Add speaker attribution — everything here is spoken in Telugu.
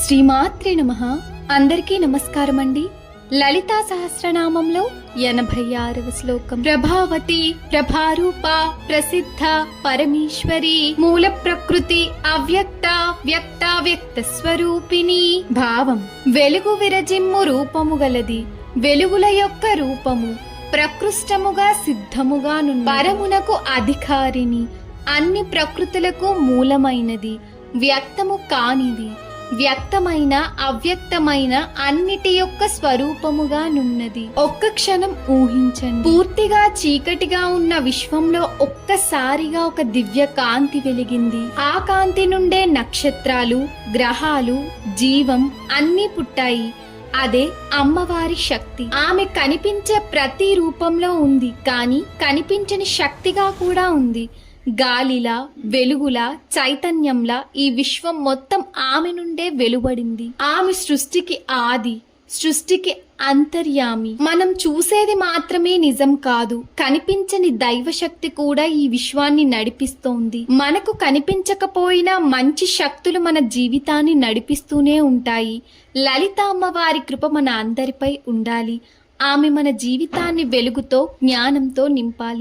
Speaker 1: శ్రీమాత్రే నమః. అందరికీ నమస్కారం అండి. లలితా సహస్రనామంలో 86వ శ్లోకం. ప్రభావతి ప్రభారూప ప్రసిద్ధ పరమేశ్వరి మూల ప్రకృతి అవ్యక్త వ్యక్త వ్యక్త స్వరూపిణి. భావం: వెలుగు విరజిమ్ము రూపము గలది, వెలుగుల యొక్క రూపము ప్రకృష్టముగా సిద్ధముగా పరమునకు అధికారిని, అన్ని ప్రకృతులకు మూలమైనది, వ్యక్తము కానిది, వ్యక్తమైన అవ్యక్తమైన అన్నిటి యొక్క స్వరూపముగా నున్నది. ఒక్క క్షణం ఊహించండి. పూర్తిగా చీకటిగా ఉన్న విశ్వంలో ఒక్కసారిగా ఒక దివ్య కాంతి వెలిగింది. ఆ కాంతి నుండే నక్షత్రాలు, గ్రహాలు, జీవం అన్నీ పుట్టాయి. అదే అమ్మవారి శక్తి. ఆమె కనిపించే ప్రతి రూపంలో ఉంది, కానీ కనిపించని శక్తిగా కూడా ఉంది. గాలిలా, వెలుగులా, చైతన్యంలా ఈ విశ్వం మొత్తం ఆమె నుండే వెలువడింది. ఆమె సృష్టికి ఆది, సృష్టికి అంతర్యామి. మనం చూసేది మాత్రమే నిజం కాదు, కనిపించని దైవశక్తి కూడా ఈ విశ్వాన్ని నడిపిస్తోంది. మనకు కనిపించకపోయినా మంచి శక్తులు మన జీవితాన్ని నడిపిస్తూనే ఉంటాయి. లలిత అమ్మవారి కృప మన అందరిపై ఉండాలి. ఆమె మన జీవితాన్ని వెలుగుతో, జ్ఞానంతో నింపాలి.